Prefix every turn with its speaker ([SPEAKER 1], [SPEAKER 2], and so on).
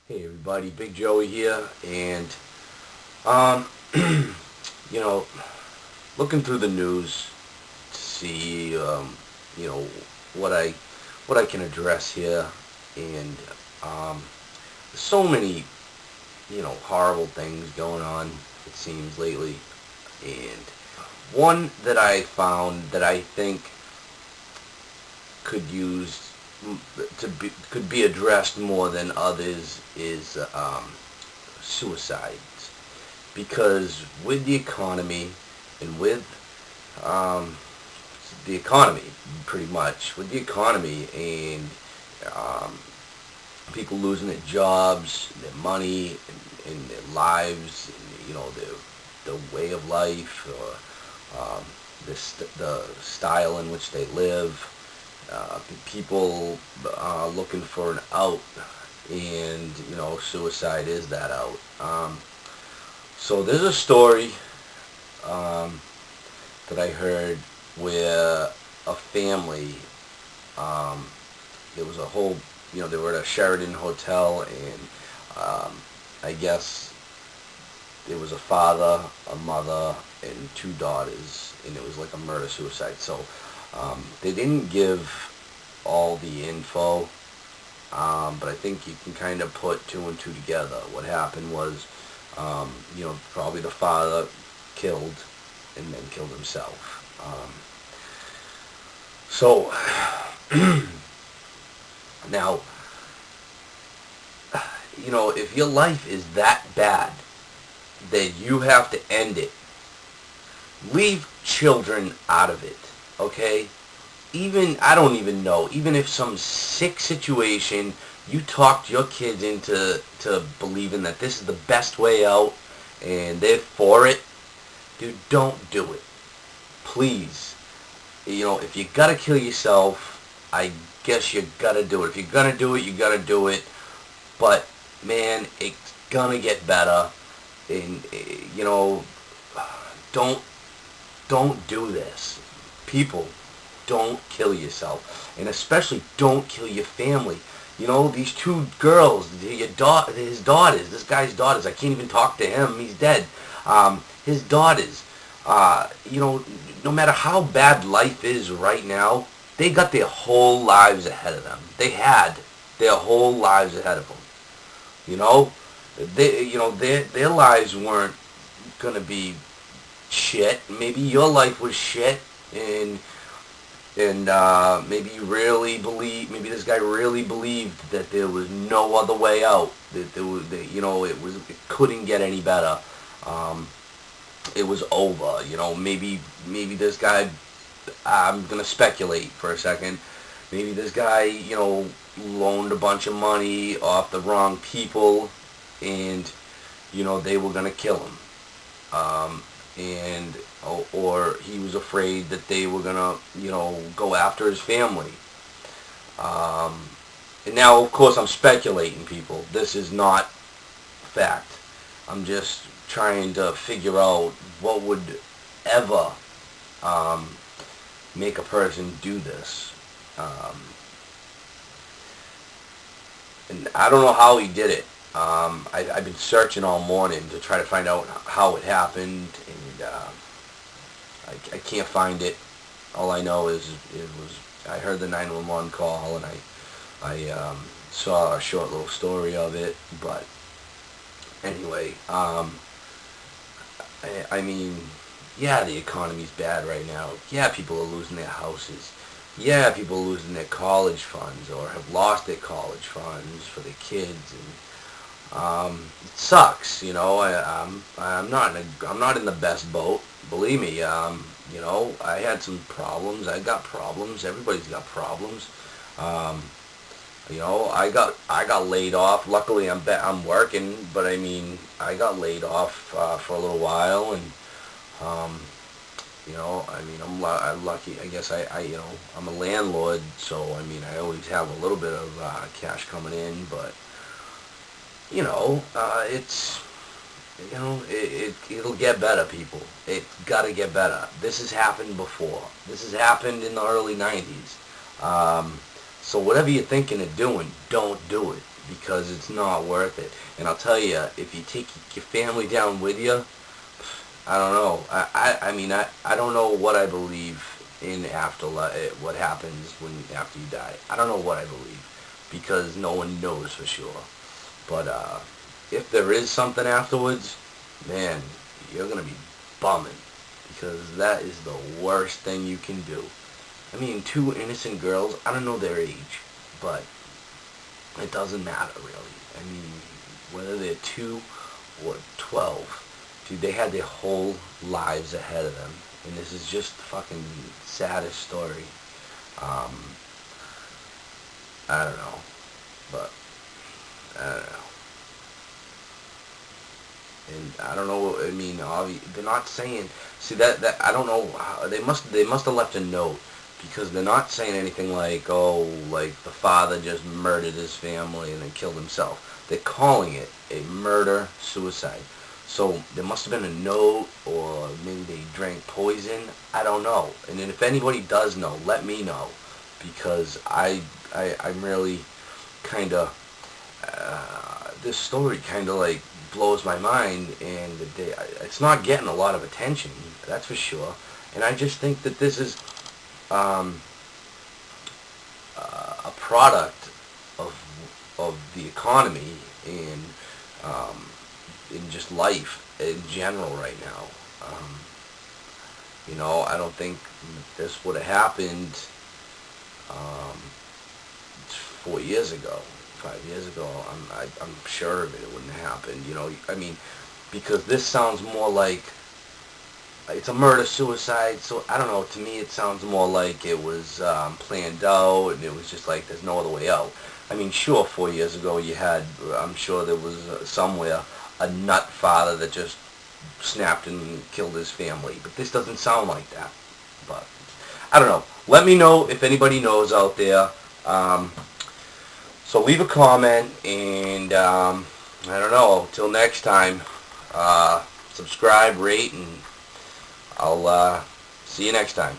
[SPEAKER 1] Hey everybody, Big Joey here, and um, you know, looking through the news to see, you know, what I what I can address here, and um, so many, horrible things going on. It seems lately, and one that I found that I think could use could be addressed more than others is suicides, because with the economy and with um, the economy, pretty much with the economy and um, people losing their jobs, their money, and their lives, and, their way of life, or the style in which they live. People looking for an out, and suicide is that out. So there's a story um, that I heard where a family, um, there was a whole, they were at a Sheraton hotel, and I guess there was a father, a mother, and two daughters, and it was like a murder-suicide. So they didn't give all the info, but I think you can kind of put two and two together. What happened was, probably the father killed and then killed himself. So now, if your life is that bad that you have to end it, leave children out of it, okay? Even, I don't even know, even if some sick situation, you talked your kids into believing that this is the best way out and they're for it, dude, don't do it. Please. If you gotta kill yourself, I guess you gotta do it. If you're gonna do it, you gotta do it. But, man, it's gonna get better. And, don't don't do this. People, don't kill yourself, and especially don't kill your family. These two girls, his daughters, this guy's daughters. I can't even talk to him. He's dead. His daughters. No matter how bad life is right now, they got their whole lives ahead of them. They had their whole lives ahead of them. You know, their lives weren't gonna be shit. Maybe your life was shit, and maybe you really believe. Maybe this guy really believed that there was no other way out. That there was, it couldn't get any better. Um, it was over. Maybe this guy. I'm gonna speculate for a second. Maybe this guy, loaned a bunch of money off the wrong people, and they were gonna kill him. And or he was afraid that they were gonna go after his family. um, and now of course I'm speculating, people. This is not fact. I'm just trying to figure out what would ever um, make a person do this. um, and I don't know how he did it. I've been searching all morning to try to find out how it happened, and I can't find it. All I know is it was. I heard the 911 call, and I saw a short little story of it. But anyway, I mean, yeah, the economy's bad right now. Yeah, people are losing their houses. Yeah, people are losing their college funds or have lost their college funds for their kids, and it sucks. I'm not in the best boat. Believe me. I had some problems. I got problems. Everybody's got problems. Um, I got laid off. Luckily, I'm working, but I mean, I got laid off for a little while, and um, I'm lucky. I guess I'm a landlord, so I mean, I always have a little bit of cash coming in, but it's it'll get better, people. It's gotta get better. This has happened before. This has happened in the early '90s. So whatever you're thinking of doing, don't do it. because it's not worth it. And I'll tell you, if you take your family down with you, I don't know. I mean, I don't know what I believe in afterlife, what happens when after you die. I don't know what I believe, because no one knows for sure. But if there is something afterwards, man, you're going to be bumming, because that is the worst thing you can do. I mean, two innocent girls, I don't know their age, but it doesn't matter really. I mean, whether they're 2 or 12, dude, they had their whole lives ahead of them, and this is just the fucking saddest story. Um, I don't know, but I don't know. And I don't know. I mean, they're not saying. See that I don't know. They must have left a note, because they're not saying anything like, oh, like the father just murdered his family and then killed himself. They're calling it a murder suicide. So there must have been a note, or maybe they drank poison. I don't know. And then if anybody does know, let me know, because I'm really kind of this story kind of like blows my mind, and it's not getting a lot of attention, that's for sure. And I just think that this is a product of the economy, and in just life in general right now. I don't think this would have happened 4 years ago, 5 years ago. I'm sure of it. It wouldn't have happened. I mean, because this sounds more like it's a murder suicide. So I don't know. To me, it sounds more like it was planned out, and it was just like there's no other way out. I mean, sure, 4 years ago you had. I'm sure there was somewhere a nut father that just snapped and killed his family. But this doesn't sound like that. But I don't know. Let me know if anybody knows out there. So leave a comment, and I don't know. Till next time, subscribe, rate, and I'll see you next time.